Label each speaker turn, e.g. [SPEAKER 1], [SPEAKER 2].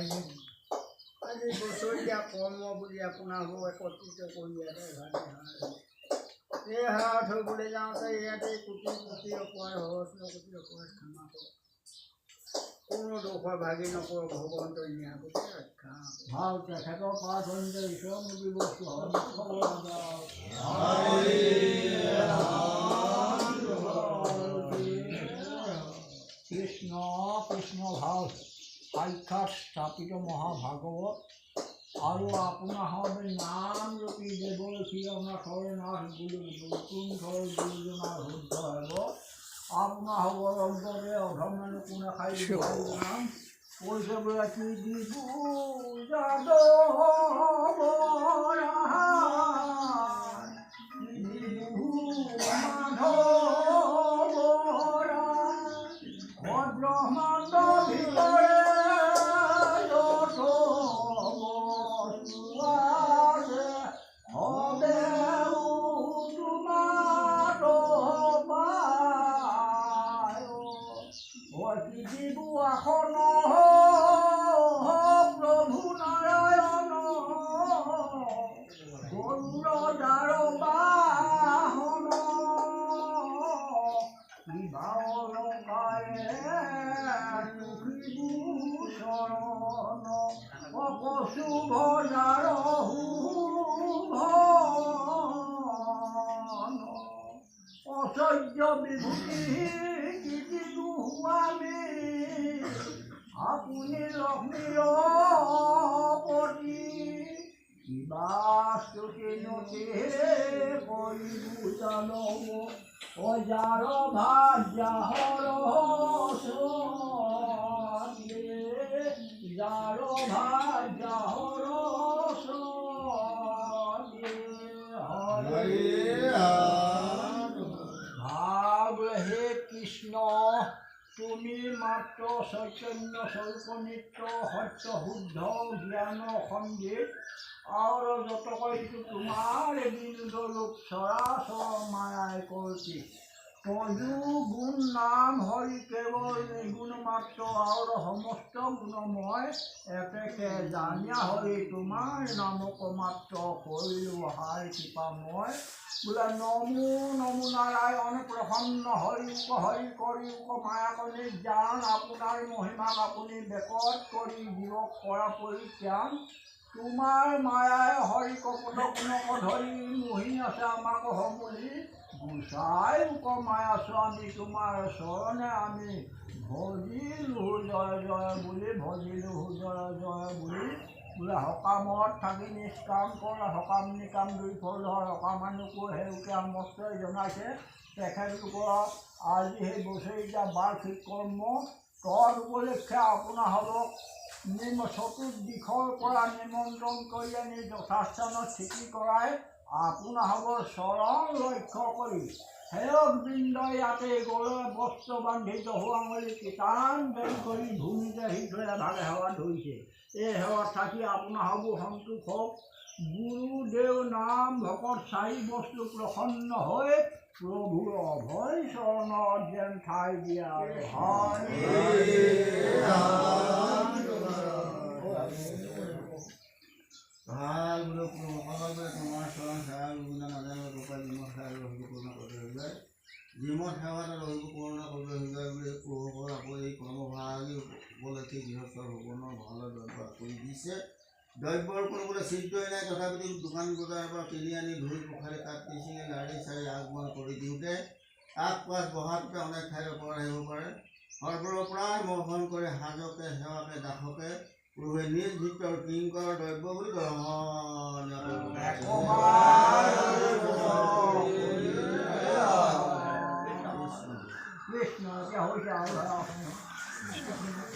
[SPEAKER 1] আজি বছৰীয়া কৰ্ম বুলি আপোনালোক একত্ৰিত কৰি ইয়াতে এই হাত থবলৈ যাওঁতে ইয়াতে কোটি কোটি অপৰাধ সহস্ৰ কোটি অপৰাধ ক্ষমা কৰক। কোনো দোষৰ ভাগি নকৰক ভগৱন্ত নিয়াগতে ৰক্ষা ভাল তেখেতৰ প্ৰাৰ্থনিত ঈশ্বৰমুখী বস্তু কৃষ্ণ কৃষ্ণ ভাৱ সাক্ষাৎ স্থাপিত মহাভাগৱত আৰু আপোনাৰ হবে নাম ৰূপী দেৱকী অনাথৰ নাথ গুৰু বৈকুণ্ঠৰ গুৰুজনাৰ শুদ্ধ হ'ব আপোনাৰ হ'ব ৰংগৰে অধৰ্মেণু কোনে খাই নাম কৈছে বোলে কি দিবু ব্ৰহ্মাণ্ড ভিতৰে প্ৰভু নাৰায়ণ গৰুড়ৰ বাহন চৰণ অপশু ভজাৰ অচৰ্য বিভূতি আমি আপুনি লক্ষ্মীৰ পতি কিবা স্তুতি নতি কৰি বুজাল অজাৰ ভাজাৰ যাৰ ভাজাৰ হে কৃষ্ণ তুমি মাত্ৰ চৈতন্য স্বৰূপ নিত্য সত্য শুদ্ধ জ্ঞান সঞ্জীৱ আৰু যত কৈছো তোমাৰ বিন্দু ৰূপ চৰাচৰ মায়াই কৰ্তি তয়ু গুণ নাম হৰি কেৱল নিগুণ মাত্ৰ আৰু সমস্ত গুণময় এতেকে জানিয়া হৰি তোমাৰ নামক মাত্ৰ কৰিলো হাৰ কৃপাময় বোলে নমো নমো নাৰায়ণ প্ৰসন্ন হৰি কৰি মায়াকনি জ্ঞান আপোনাৰ মহিমাক আপুনি বেকত কৰি জীৱক কৰা পৰিত্ৰাণ তোমাৰ মায়াই হৰি কপট গুণক ধৰি মোহি আছে আমাক সমূলি গুচাই মায়া স্বামী তোমাৰ চৰণে আমি ভজিলো জয় জয় বুলি ভজিলো জয় জয় বুলি বোলে সকামত থাকি নিষ্কাম কৰা সকাম নিকাম দুই ফল ধৰ সকামানুকো সেউকে আমস্ত্ৰই জনাইছে তেখেতলোকক আজি সেই বছৰীয়া বাৰ্ষিক কৰ্ম তদ উপলক্ষে আপোনালোকক চতুৰ্দিশৰ পৰা নিমন্ত্ৰণ কৰি আনি যথাস্থানত স্থিতি কৰাই আপোনালোকৰ চৰণ লক্ষ্য কৰি সেয়ক বৃন্দ ইয়াতে গৌৰ বস্ত্ৰ বান্ধি জহু আঙুলি কীৰ্তন বেল কৰি ভূমিতে হৃদয়ে ভাগে সেৱা ধৰিছে এই সেৱাত থাকি আপোনালোকো সন্তোষ হওক গুৰুদেৱ নাম ভকত চাৰি বস্তু প্ৰসন্ন হৈ প্ৰভুৰ অভয় চৰণত যেন ঠাই দিয়া ভাল বোলো তোমাৰ চৰণ সেৱা নাজানিব গোপাল জিমত সেৱা ৰহিপূৰ্ণ কৰিব যায় জিমত সেৱা এটা ৰহিপূৰ্ণ কৰিব যায় বুলি প্ৰভুসকল আকৌ এই কৰ্মভাগী উপলক্ষে গৃহস্থ ভৱনৰ ভঁৰালত দ্ৰব্য কৰি দিছে দ্ৰব্যৰ কোনো বোলে চিদ্ধই নাই তথাপিতো দোকান বজাৰৰ পৰা কিনি আনি ধুই পখালি তাত পিচিঙি লাৰি চাৰি আগমন কৰি দিওঁতে আগ পাছ বহাটোতে অনেক ঠাইৰ পৰা আহিব পাৰে সৰ্বৰ প্ৰায় মৰ্ষণ কৰি সাজকে সেৱাকে দাসকে প্ৰভুৱে নিজ ভিতৰ কিংকৰ দ্ৰব্য বুলি গ্ৰহণ কৃষ্ণ